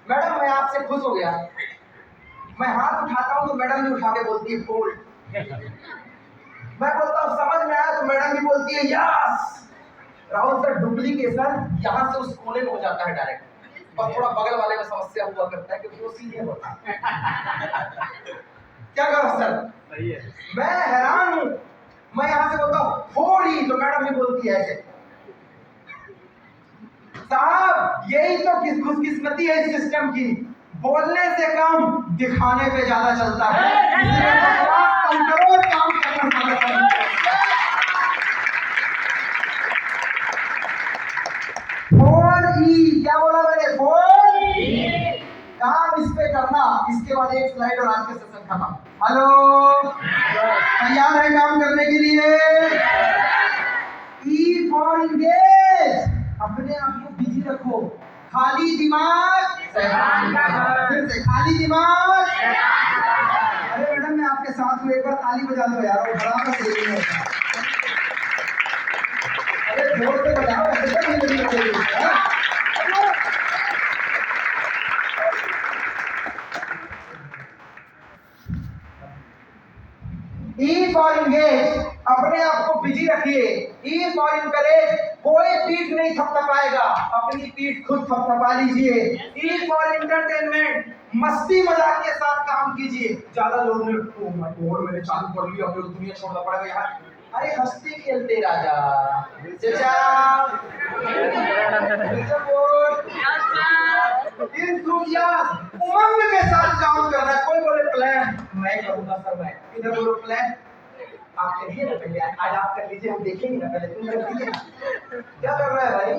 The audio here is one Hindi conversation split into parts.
मैडम मैं आपसे खुश हो गया। मैं हाथ उठाता हूँ तो मैडम भी उठा के बोलती है फोल्ड। मैं बोलता हूँ समझ में आया तो मैडम भी बोलती है यस। राहुल सर डुप्लीकेशन यहाँ से उस कोने में हो जाता है डायरेक्ट, और थोड़ा बगल वाले में समस्या हुआ करता है क्योंकि वो सीधे होता है। क्या करो सर, सही है। मैं हैरान हूँ, मैं यहाँ से बोलता हूँ थोड़ी तो मैडम भी बोलती है ऐसे। साहब यही तो खुशकिस्मती है इस सिस्टम की, बोलने से कम दिखाने पे ज्यादा चलता है। कम करो काम करना। क्या बोला मैंने? काम इस पे करना, इसके बाद एक स्लाइड और आज के सेशन खत्म। हेलो, तैयार है काम करने के लिए? ई फॉर इंगेज, अपने आप को बिजी रखो। खाली दिमाग फिर से खाली दिमाग। अरे मैडम मैं आपके साथ हूँ, एक बार ताली बजा दो यार, वो बराबर सही है। अरे जोर से बजाओ, ऐसे नहीं। ई फॉर इंगेज, अपने आप को बिजी रखिए। ई फॉर इनकरेज, कोई पीठ नहीं थपथपाएगा, अपनी पीठ खुद थपथपा लीजिए। ई फॉर एंटरटेनमेंट, मस्ती मजाक के साथ काम कीजिए। ज्यादा लोग ने मैंने चालू कर लिया, फिर दुनिया छोड़ना पड़ेगा यार। अरे हस्ती खेलते राजा। उमंग के साथ काम करना। कोई बोले प्लान, मैं करूंगा सर। मैं इधर बोलो प्लान, आप करिए ना पहले, आज आप कर लीजिए, हम देखेंगे ना, पहले तुम कर लीजिए ना। क्या कर रहा है भाई?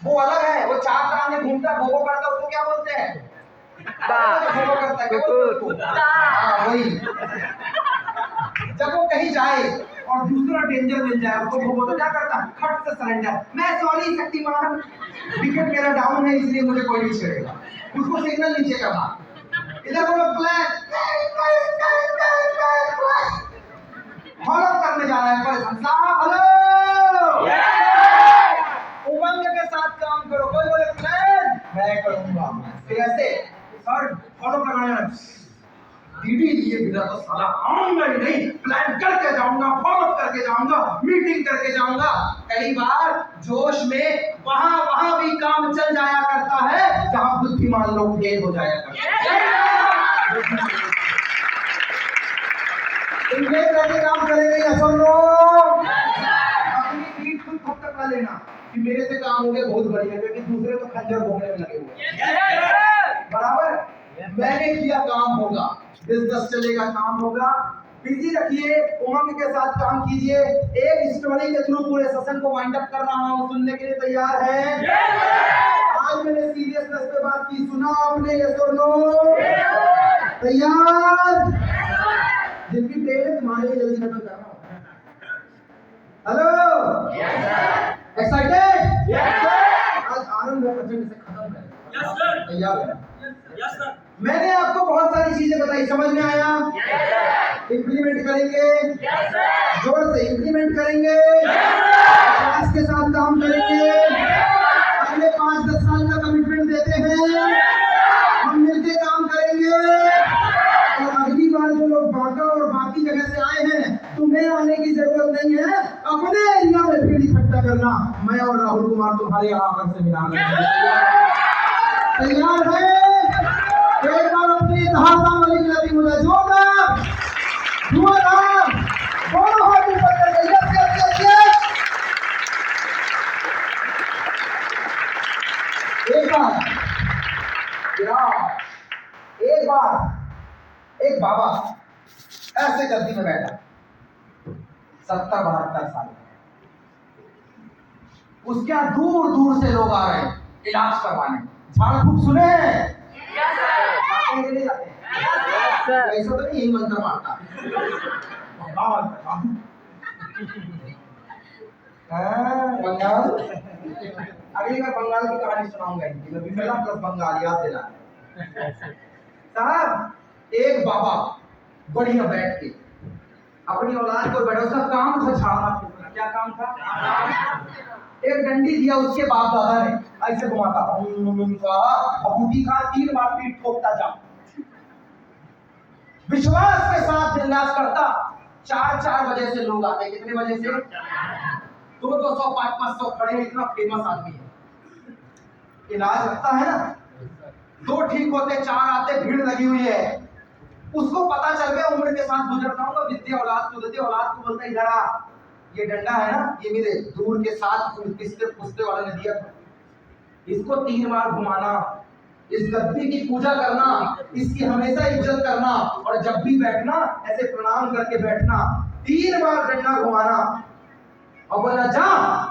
वो अलग है, वो चार काम में घूमता भोगो करता, उसको क्या बोलते हैं? भोगो करता है वही। जब वो कहीं जाए और दूसरा डेंजर मिल जाए उसको, वो तो क्या करता है? खट से सरेंडर। मैं सॉरी शक्तिमान, विकेट मेरा डाउन है इसलिए मुझे कोई नहीं छेड़ेगा। उसको सिग्नल नीचे करना। इधर बोलो प्लान, फॉलो करने जा रहा है परेशान साहब। हेलो, उमंग के साथ काम करो। कोई बोले प्लान, मैं करूंगा। फिर ऐसे सर फॉलो करना है। दीदी लिए बिना तो साला आऊंगा ही नहीं, प्लान करके जाऊंगा, फॉलो करके जाऊंगा, मीटिंग करके जाऊंगा। कई बार जोश में वहां भी काम चल जाया करता है जहां बुद्धिमान लोग फेल हो जाया करते हैं। इंग्लिश करके काम करेंगे या सुन लो, अपनी पीठ खुद थपथपा लेना कि मेरे से काम हो गया, बहुत बढ़िया, क्योंकि दूसरे तो खंजर भोगने में लगे हुए। बराबर, मैंने किया काम होगा, बिजनेस चलेगा, काम होगा। बिजी रखिए, उमंग के साथ काम कीजिए। एक स्टोरी के थ्रू पूरे सेशन को वाइंड अप कर रहा हूं, सुनने के लिए तैयार है? आज मैंने सीरियसनेस पे बात की, सुना आपने? ये सुनो, तैयार? जिनकी ट्रेन है तुम्हारे लिए जल्दी खत्म कर रहा हूं। Hello, excited? आज आनंद है प्रचंड से खत्म है। तैयार है? मैंने आपको बहुत सारी चीजें बताई, समझ में आया? इंप्लीमेंट करेंगे, जोर से इंप्लीमेंट करेंगे, क्लास के साथ काम करेंगे। अगले 5-10 साल का कमिटमेंट देते हैं, हम मिलकर काम करेंगे। और अगली बार जो लोग बांका और बाकी जगह से आए हैं, तुम्हें आने की जरूरत नहीं है, अपने एरिया में भीड़ इकट्ठा करना। मैं और राहुल कुमार तुम्हारे यहाँ आकर से मिलाने तैयार है? एक बार अपनी धारणा वाली लगी मुझे जोरदार धुआंधार दोनों हाथ ऊपर करके यस यस यस यस। एक बार एक बाबा ऐसे गद्दी में बैठा, 70-72 साल, उसके यहाँ दूर दूर से लोग आ रहे हैं इलाज करवाने। झाड़ फूक सुने हैं? ऐसा तो नहीं, यही मंत्र मारता। बंगाल, अगली बार बंगाल की कहानी सुनाऊंगा, विमला प्लस बंगाल, याद देना। साहब, एक बाबा बढ़िया बैठ के अपनी औलाद को बैठा, उसका काम था झाड़ना फूकना। क्या काम था? एक डंडी दिया उसके बाप दादा ने, ऐसे घुमाता बूटी का 3 बार पीठ ठोकता जा, विश्वास के साथ इलाज करता। 4 बजे से लोग आते, कितने बजे से? 200 500 खड़े, इतना फेमस आदमी है, इलाज लगता है ना। 2 ठीक होते, 4 आते, भीड़ लगी हुई है। उसको पता चल गया, उम्र के साथ गुजरता हूँ, विद्या औलाद को देते, औलाद को बोलता इधर आ, ये डंडा है ना, ये मेरे दूर के साथ किसके पुछते वाले ने दिया, इसको 3 बार घुमाना, इस गद्दी की पूजा करना, इसकी हमेशा इज्जत करना, और जब भी बैठना ऐसे प्रणाम करके बैठना, 3 बार डंडा घुमाना, और बोला जा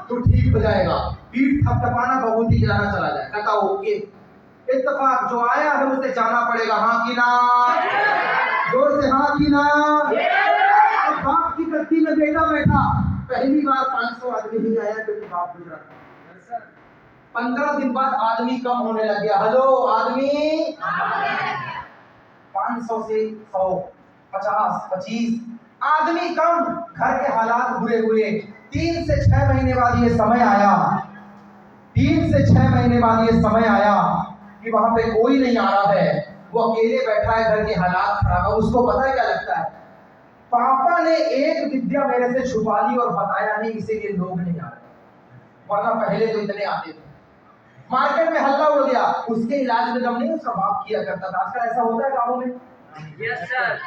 तो ठीक हो जाएगा। पीठ थपथपाना, बबूती खिलाना, चला जाए। कहता ओके। इत्तेफाक जो आया है उसे जाना पड़ेगा, हाँ कि ना? जोर से हाँ कि ना? अब बाप की गद्दी में बेटा बैठा, पहली बार 500 आदमी नहीं आया क्योंकि बाप गुजरा। 15 दिन बाद आदमी कम होने लग गया। हेलो आदमी, 500 से 100, 50, 25 आदमी कम, घर के हालात बुरे हुए। 3 से 6 महीने बाद ये समय आया, 3 से 6 महीने बाद ये समय आया कि वहां पे कोई नहीं आ रहा है, वो अकेले बैठा है, घर के हालात खराब है। उसको पता है क्या लगता है? पापा ने एक विद्या मेरे से छुपा ली और बताया नहीं, इसीलिए लोग नहीं आ रहे, वरना पहले तो इतने आते थे। मार्केट में हल्ला हो गया, उसके इलाज में दम नहीं, उसका बाप किया करता था। आजकल ऐसा होता है गाँवों में।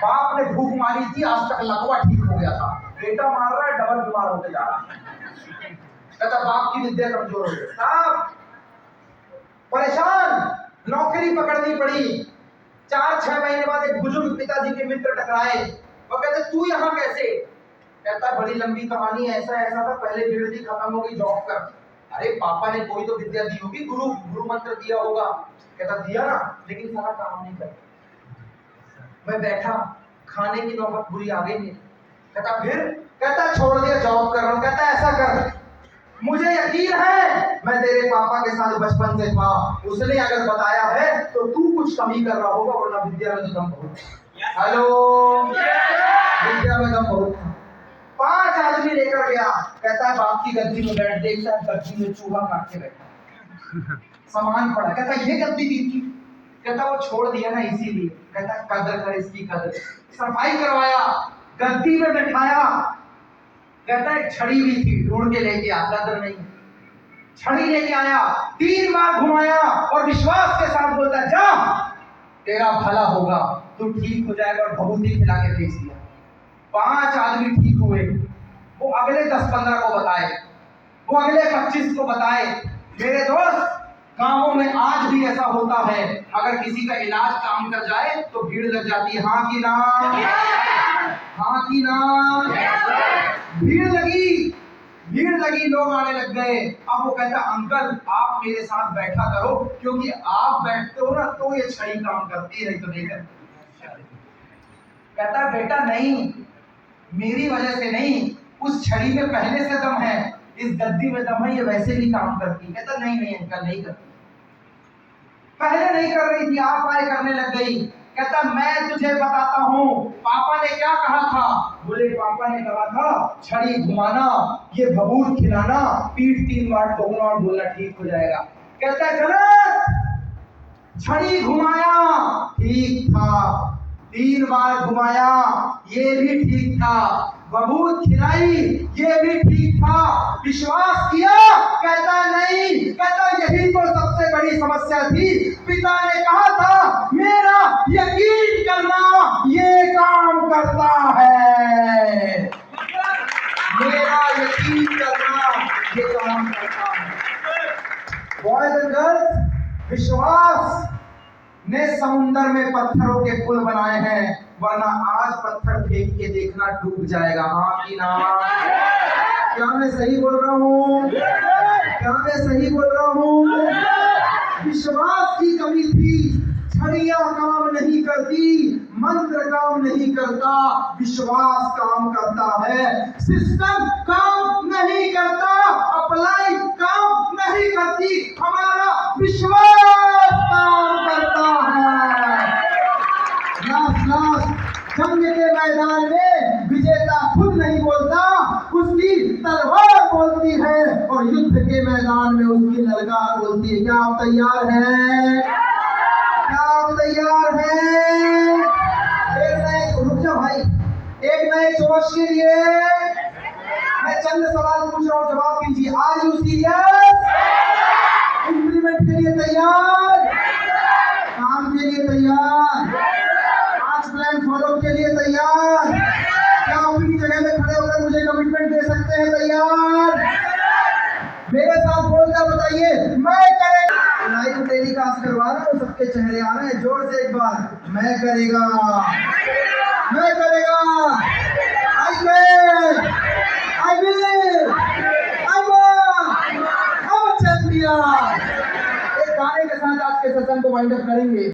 बाप ने भूख मारी थी, आज तक लकवा ठीक हो गया था, बेटा मार रहा है, डबल बीमार होते जा रहा है। कहता बाप की विद्या कमजोर हो गई। साहब परेशान, नौकरी पकड़नी पड़ी। 4-6 महीने बाद एक बुजुर्ग पिताजी के मित्र टकराए, वो कहते तू यहाँ कैसे? कहता बड़ी लंबी कहानी है, ऐसा ऐसा था, पहले गिरदी खत्म हो गई, जॉब कर। अरे पापा ने कोई तो विद्या दी होगी, गुरु मंत्र दिया होगा। कहता दिया ना, लेकिन सारा काम नहीं कर। मैं बैठा, खाने की नौबत बुरी आ गई। कहता फिर? कहता छोड़ दिया, जॉब कर रहा हूँ। कहता ऐसा कर, मुझे यकीन है मैं तेरे पापा के साथ बचपन से था, उसने अगर बताया है तो तू कुछ कमी कर रहा होगा, वरना विद्या में तो दम बहुत। हेलो, विद्या में दम बहुत। 5 आदमी लेकर गया, कहता है बाप की गद्दी में बैठ, देखता है गद्दी में चूहा काट के बैठा, सामान पड़ा। कहता ये गद्दी दी थी? कहता वो छोड़ दिया ना इसीलिए। कहता कदर कर इसकी, कदर। सफाई करवाया, गद्दी में बैठाया। कहता एक छड़ी भी थी, ढूंढ के लेके आ, कदर नहीं, छड़ी लेके आया, 3 बार घुमाया और विश्वास के साथ बोलता जा तेरा भला होगा, तू ठीक हो जाएगा, और भभूति खिला के भेज दिया। 5 आदमी ठीक हुए। वो अगले 10-15 को बताए, वो अगले 25 को बताए। मेरे दोस्त, गांवों में आज भी ऐसा होता है, अगर किसी का इलाज काम कर जाए तो भीड़ लग जाती है, हाँ कि ना? हाँ कि ना? भीड़ लगी, लोग आने लग गए। अब वो कहता अंकल आप मेरे साथ बैठा करो, क्योंकि आप बैठते हो ना तो ये छड़ी काम करती है, नहीं तो नहीं करती। कहता बेटा नहीं, मेरी वजह से नहीं, उस छड़ी में पहले से दम है, इस गद्दी में दम है, ये वैसे भी काम करती। कहता नहीं अंकल नहीं करती, पहले नहीं कर रही थी, आप आए करने लग गई। कहता मैं तुझे बताता हूँ पापा ने क्या कहा था। बोले पापा ने कहा था छड़ी घुमाना, ये भभूत खिलाना, पीठ 3 बार ठोकना और बोलना ठीक हो जाएगा। कहता गलत, छड़ी घुमाया ठीक था, 3 बार घुमाया ये भी ठीक था, बबूत खिलाई ये भी ठीक था, विश्वास किया? कहता नहीं। कहता यही तो सबसे बड़ी समस्या थी, पिता ने कहा था मेरा यकीन करना ये काम करता है, मेरा यकीन करना ये काम करता है। बॉयज एंड गर्ल्स, विश्वास ने समुंदर में पत्थरों के पुल बनाए हैं, वरना आज पत्थर फेंक के देखना डूब जाएगा, हाँ कि ना? क्या मैं सही बोल रहा हूँ? क्या मैं सही बोल रहा हूँ? विश्वास की कमी थी, छड़ियां काम नहीं करती, मंत्र काम नहीं करता, विश्वास काम करता है। सिस्टम काम नहीं करता, अप्लाई काम नहीं करती, हमारा विश्वास काम करता है। जंग के मैदान में विजेता खुद नहीं बोलता, उसकी तलवार बोलती है, और युद्ध के कान में उसकी ललकार बोलती है, क्या आप तैयार हैं? क्या आप तैयार हैं? एक नए, रुक जा भाई, एक नए जोश के लिए मैं चंद सवाल पूछ रहा हूँ, जवाब कीजिए। Are you serious? इंप्लीमेंट के लिए तैयार? काम के लिए तैयार? 5 प्लान फॉलो के लिए तैयार? क्या अपनी जगह में खड़े होकर मुझे कमिटमेंट दे सकते हैं? तैयार? मेरे साथ बोलकर बताइए, मैं करेगा। लाइव टेलीकास्ट करवा रहा हूँ, सबके चेहरे आ रहे हैं, जोर से एक बार, मैं करेगा, मैं करेगा, I will, I will, I will, champion. एक गाने के साथ आज के सेशन को वाइंड अप करेंगे।